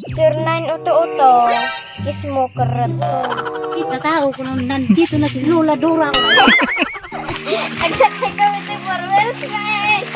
Sir Nine Uto-Uto, kiss mo karat ko. Kita tahu kung nandito na si Lola Dora. Nagsakay kami si Marvel, guys!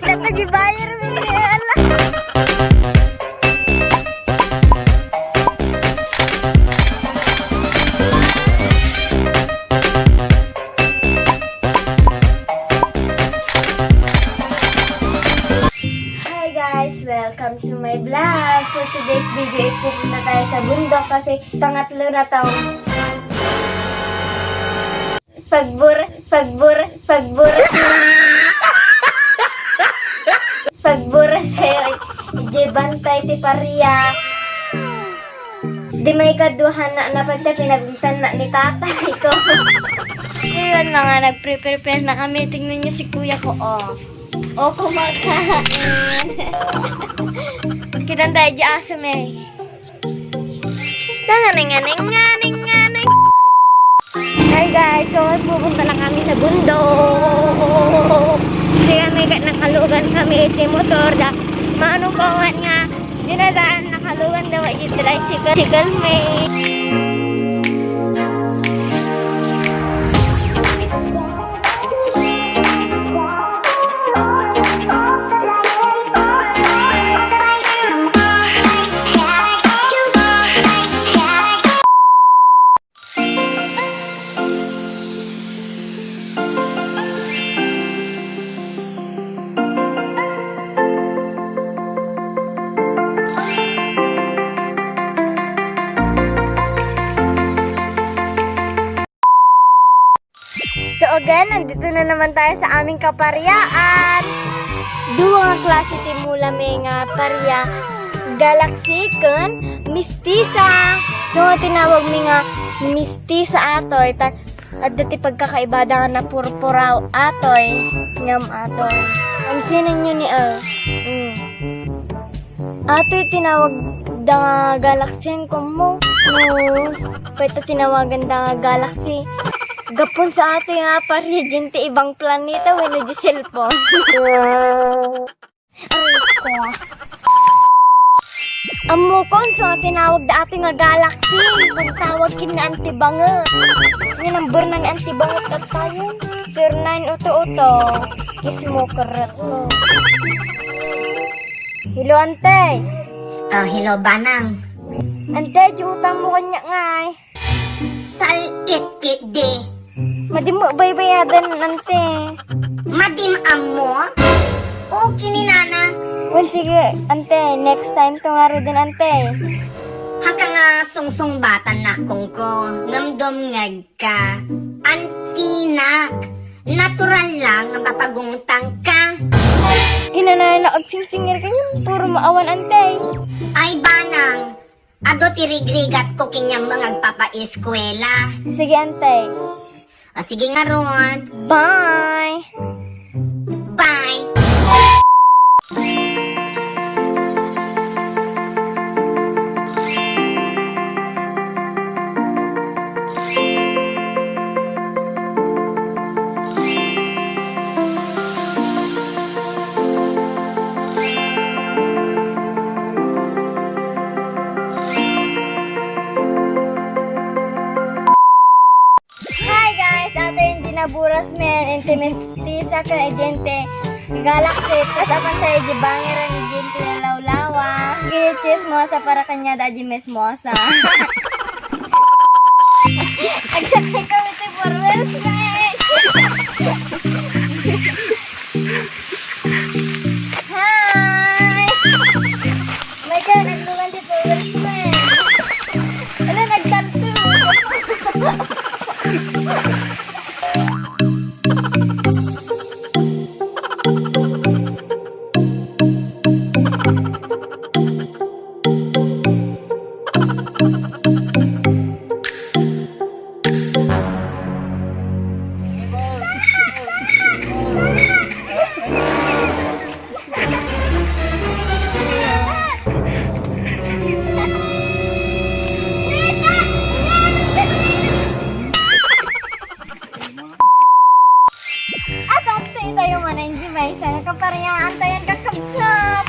Dapat dibayar, Mimi. Hi guys! Welcome to my vlog. For today's video is pupunta tayo sa bundok kasi pangatlo na taong pagbura sa'yo, ijibantay ti pariya. Di may kaduhan na pagta pinagbitan na ni tatay ko. Ngayon mga nag-prepare na kami. Tingnan niyo si kuya ko, oh. O, kumakain. Kitang tayo di asam eh. Tanganing. Hi guys, so pupunta na kami sa bundok. Kaya may nakalugan kami iti motor. Maano ko nga, dinadaan nakalugan daw iti tricycle may. So again, nandito na naman tayo sa aming kaparyaan. Duwa nga klase ti mula may nga parya. Galaxy kan mistisa. So tinawag mi nga mistisa atoy. At dati pagkakaibada nga na purpuraw atoy. Ngam atoy. Ang sinan nyo ni Atoy tinawag da nga galaxy ko mo. No. Pwede tinawagan da nga galaxy. Gapon sa ating parya dyan ti ibang planeta wala di cellphone. Aray ko. Amo kon sa tinawag da ating nga galaxy. Kung tawag kin na antibanga. Yung number na ni antibanga at tayo. Sir Nine Uto-Uto. Kiss mo karat mo. Hello, ante. Hello, Banang. Ante, di utang mo kanya nga eh. Salit-kit di. Madi mo baybayadan, ante. Madim amo? Okay ni Nana. Well, sige, ante. Next time to nga rin din, ante. Haka nga sungsong batan na kong ko. Ngamdom ngag ka. Antinak. Natural lang nga mapagungtang ka. Kinanay na agsingsingir kayo. Puro maawan, ante. Ay, Banang. Ado tirigrigat ko kinyang mga papa-eskwela. Sige, ante. O sige nga ron. Bye! Bye! Hi guys! Ato yung dinaburas men. Intimistisa ka ejente. Galaxy. Tapos apan tayo jibanger ang ejente na lawlawa. Gichis mosa para kanya daji mes mosa. Agsakay kami ti Marvel, guys! Hi! My God, naglugan ti Marvel, guys! Ano, nagtanto? At sa tayo man hindi may sana kaparyaan tayo kakabsat.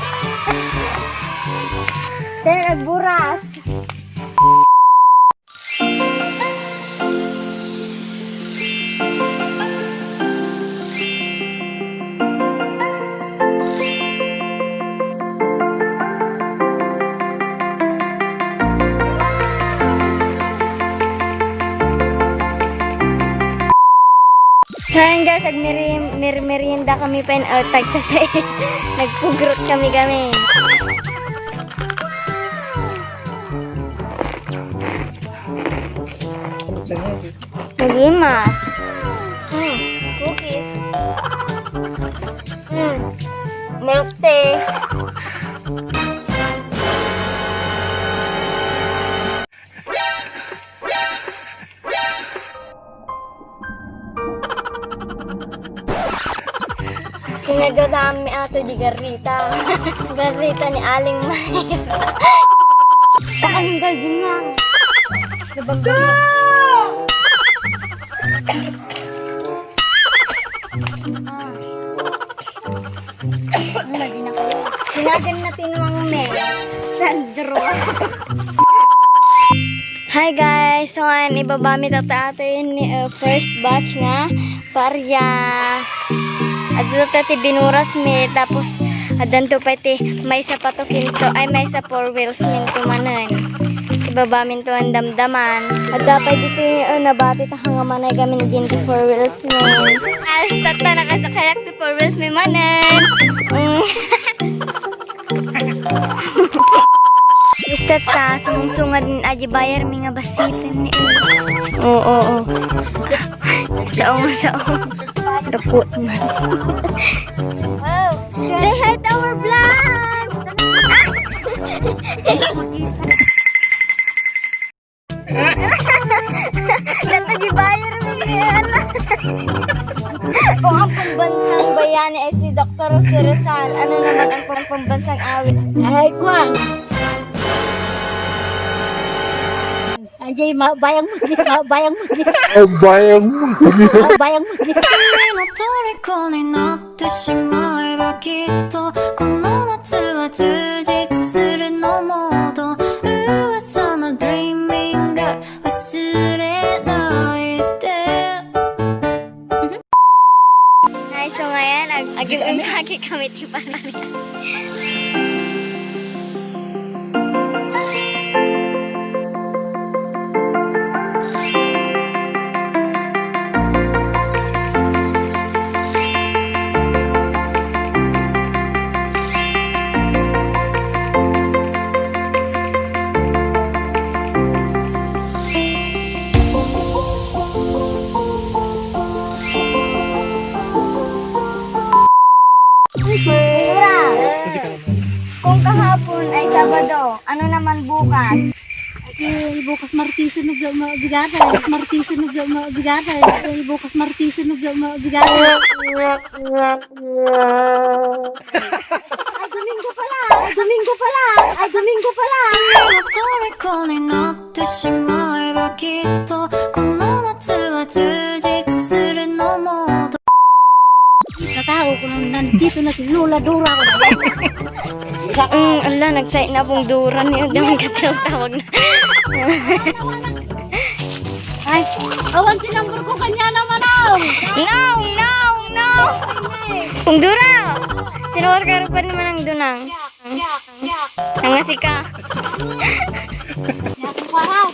Tayo nagburas. So ayun guys, merienda kami pa in tag kasi nagpugrot kami. Nagimas. Cookies. Milk tea. Kinagadami ato di garrita. Garrita ni Aling Mais. Saan din nga? Lagi na kayo. Sinagan natin ang May. Sandro. Hi guys! So ngayon, ibabami tata ato yun ni first batch nga. Parya. At ito tati binuras mi. Tapos, adanto pa iti may sa patukinto. Ay, may sa 4 wheels minto manan. Ibabamin to ang damdaman. At dapat ito nabati ta hangaman ay gamin din to 4 wheels min. As tata nakasakayak to 4 wheels mi manan. Gusto ta, sumungsungad din aji bayar mi nga basitan ni. Oo. Saong. Dapot man. Say hi to our vlog! Dato gibayar mo yan. Kung ang pambansang bayani ay si Dr. Jose Rizal, ano naman ang pambansang awit? Ay, Kwang! Anjay, bayang mo. 虜になってしまえばきっとこの夏は充実するのモード噂の Dreaming Girl 忘れないで Ay, so ngayon, aging kami tipan namin. Kung kahapon ay Sabado, ano naman bukas? Bukas Martiso nagbigata. Martiso nagbigata. Bukas Martiso nagbigata. Ay, Domingo pala. Ay, Domingo pala. 虜になってしまえばきっとこの夏は充実するのモード Natao ko nang nandito na si Lola Dora ko. Ala, nagsay na pong duran niyo. Daman katawag na. Ay, awan sinambur ko kanya naman ako. No! Pong dura! Sinuwar ka pa naman ang dunang. Nangasi ka. Nyakong kwaraw.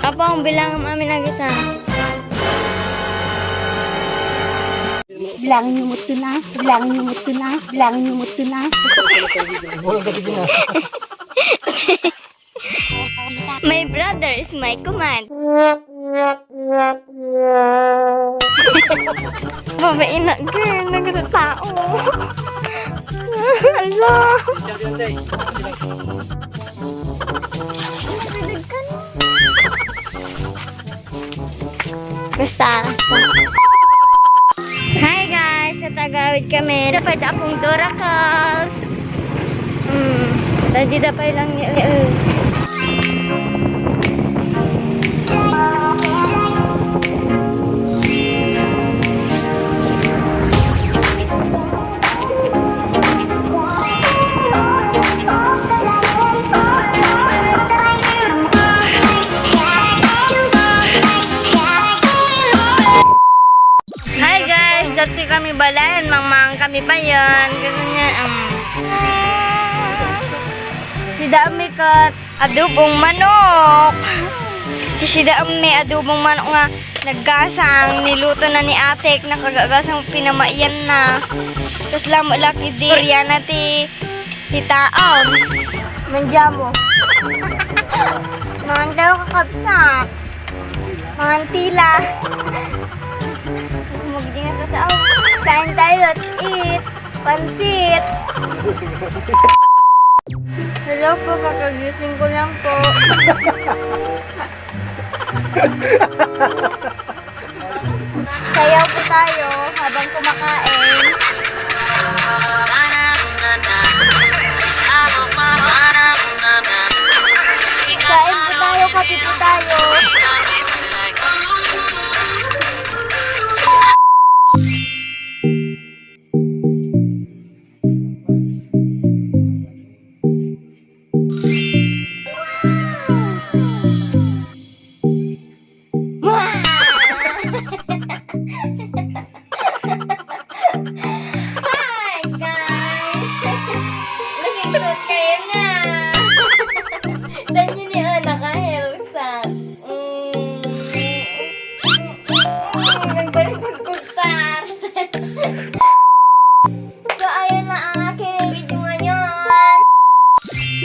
Apa ang bilang amin na kita? Bilangin niyo mo ito na. My brother is my command. Babae na, girl. Nagkatao. Hala. Basta. Hi guys, natagawid kami. Dapat akong Doracals. Tadi dapat lang niya. balayan, mang kami pa yan. Ganyan. Si Dami kat adobong manok. Si Dami may adobong manok nga naggasang, niluto na ni ate, nakagagasang pinamaiyan na. Tapos laki di Riana ti taon. Manjamo. Mga daw kakabsak. Mga tila. Magdi nga sa sao. Kain tayo, let's eat. Pansit. Hello po, kakagising ko lang po. Sayaw po tayo habang kumakain. Kain po tayo, kape po tayo. Hi guys! Looking good kayo na! Dan yun yung naka-helsa. Nagbalikod-kutar. So ayun na ang aking video ngayon.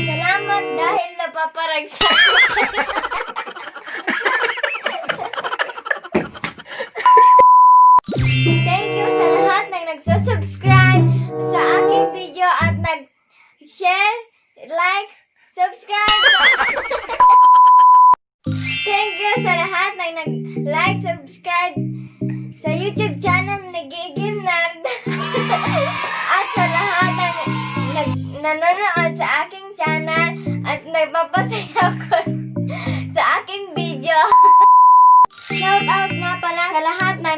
Salamat dahil napaparagsak. Thank you sa lahat ng nagsasubscribe sa aking video at nag-share, like, subscribe. Thank you sa lahat ng nag-like, subscribe sa YouTube channel ni Gigim Nerd. At sa lahat ng nanonood sa aking channel at nagpapasaya ko sa aking video. Shout out nga pala sa lahat na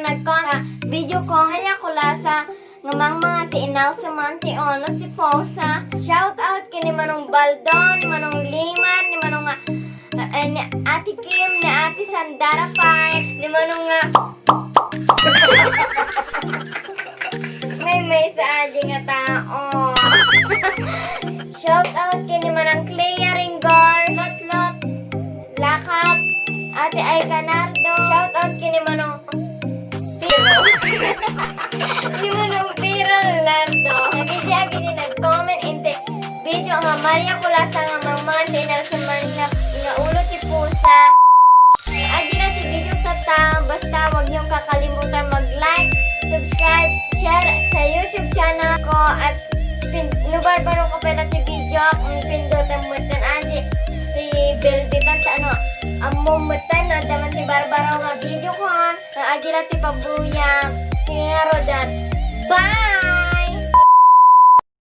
video ko ngaya kulasa ngamang mga tiinaw sa mga tiono si Posa. Shout out kini Manong Baldon, ni Manong Liman, ni Manong ni Ate Kim, ni Ate Sandara Park, ni Manong may sa aji nga tao. Shout out kini Manang Clea Ringgor, Lot, Lakap, Ate Ay Canardo. Shout out kini Manong Piro. Ni Manong Piro Lardo. Nagidi-agi din nag-comment inte video nga Maria Kulasa nga mga dinner sa mga nga ulo ti pusa. Agi na si video sa basta wag niyong kakalimutan mag-like, subscribe, share sa YouTube channel ko at nubarbaro ko pala si video kung pindutan mo tan adi si Belditan sa amumutan na daman si Barbaro nga video ko agi na ti pabuyang. Sige nga Rodan. Bye!